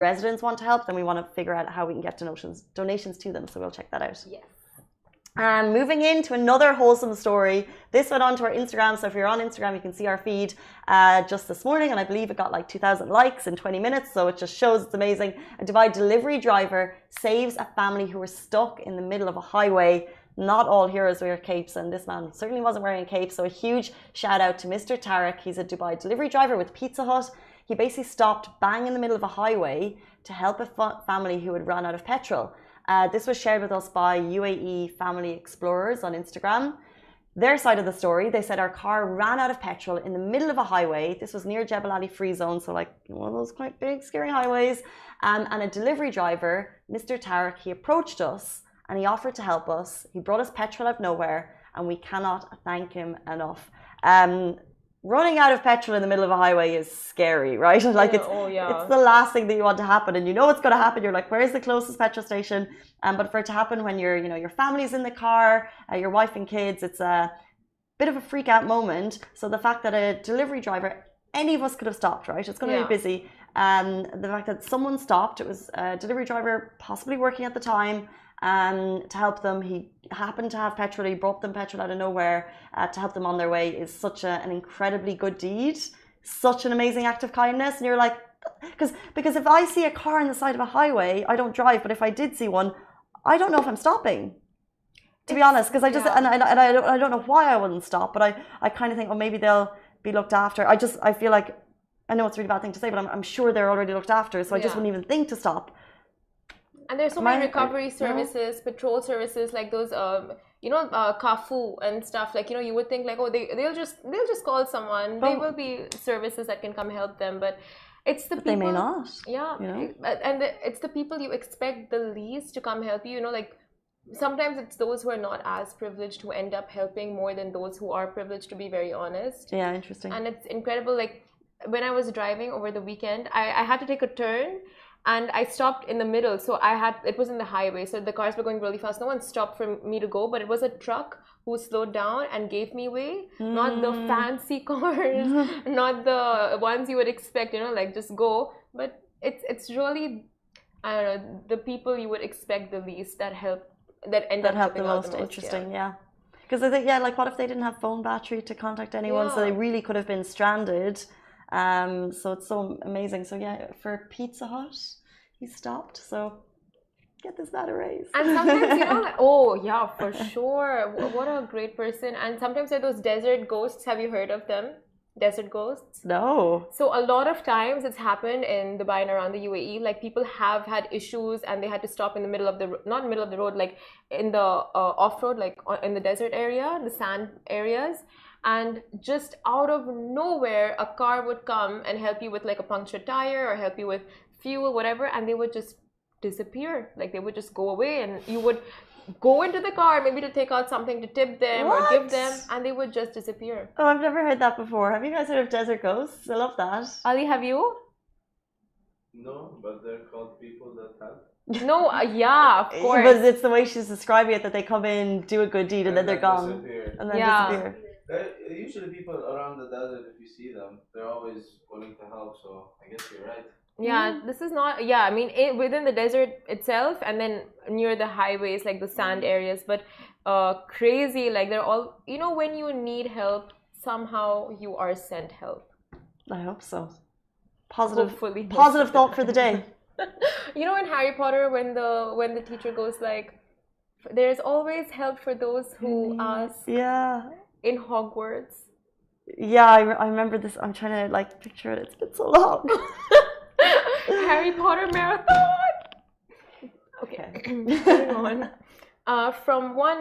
residents want to help, then we want to figure out how we can get donations to them. So we'll check that out. Yes. And moving into another wholesome story, this went onto our Instagram. So if you're on Instagram, you can see our feed just this morning, and I believe it got like 2,000 likes in 20 minutes. So it just shows it's amazing. A Dubai delivery driver saves a family who were stuck in the middle of a highway. Not all heroes wear capes, and this man certainly wasn't wearing a cape. So a huge shout out to Mr. Tarek. He's a Dubai delivery driver with Pizza Hut. He basically stopped bang in the middle of a highway to help a family who had run out of petrol. This was shared with us by UAE Family Explorers on Instagram. Their side of the story, they said our car ran out of petrol in the middle of a highway. This was near Jebel Ali Free Zone, so like one of those quite big, scary highways. And a delivery driver, Mr. Tarek, he approached us and he offered to help us. He brought us petrol out of nowhere, and we cannot thank him enough. Running out of petrol in the middle of a highway is scary, right? Like it's the last thing that you want to happen, and you know it's going to happen. You're like, where's the closest petrol station? But for it to happen when your family's in the car, your wife and kids, it's a bit of a freak out moment. So the fact that a delivery driver, any of us could have stopped, right? It's going to be busy. The fact that someone stopped, it was a delivery driver possibly working at the time, to help them. He happened to have petrol. He brought them petrol out of nowhere to help them on their way is such an incredibly good deed, such an amazing act of kindness. And you're like, because if I see a car on the side of a highway, I don't drive, but if I did see one, I don't know if I'm stopping, to be honest, because I just and I don't know why I wouldn't stop, but I kind of think, oh, maybe they'll be looked after. I feel like, I know it's a really bad thing to say, but I'm sure they're already looked after, so I just wouldn't even think to stop. And there's so many recovery services, patrol services, like those, Kafu and stuff. Like, you would think like, oh, they'll just call someone. There will be services that can come help them, but it's the people. They may not. Yeah, and it's the people you expect the least to come help you. Like sometimes it's those who are not as privileged who end up helping more than those who are privileged. To be very honest. Yeah, interesting. And it's incredible. Like when I was driving over the weekend, I had to take a turn. And I stopped in the middle, so it was in the highway, so the cars were going really fast. No one stopped for me to go, but it was a truck who slowed down and gave me way. Not the fancy cars, not the ones you would expect, like just go. But it's really, I don't know, the people you would expect the least that end up helping out the most. Interesting, yeah. Because I think, like what if they didn't have phone battery to contact anyone, so they really could have been stranded. So it's so amazing. So for Pizza Hut, he stopped. So get this man a raise. And sometimes, like, oh yeah, for sure. What a great person. And sometimes there are those desert ghosts. Have you heard of them? Desert ghosts? No. So a lot of times it's happened in Dubai and around the UAE. Like people have had issues and they had to stop in the middle of not middle of the road, like in the off-road, like in the desert area, the sand areas. And just out of nowhere, a car would come and help you with like a punctured tire or help you with fuel, whatever, and they would just disappear. Like they would just go away, and you would go into the car maybe to take out something to tip them or give them, and they would just disappear. Oh, I've never heard that before. Have you guys heard of desert ghosts? I love that. Ali, have you? No, but they're called people that help. No, yeah, of course. But it's the way she's describing it, that they come in, do a good deed, and then they're gone. And then disappear. Usually people around the desert, if you see them, they're always willing to help, so I guess you're right. Yeah, this is not, I mean, within the desert itself and then near the highways, like the sand areas, but crazy, like they're all, when you need help, somehow you are sent help. I hope so. Positive thought for the day. In Harry Potter, when the teacher goes like, there's always help for those who ask. Yeah. In Hogwarts. Yeah, I remember this. I'm trying to like picture it. It's been so long. Harry Potter marathon. Okay, moving on. From one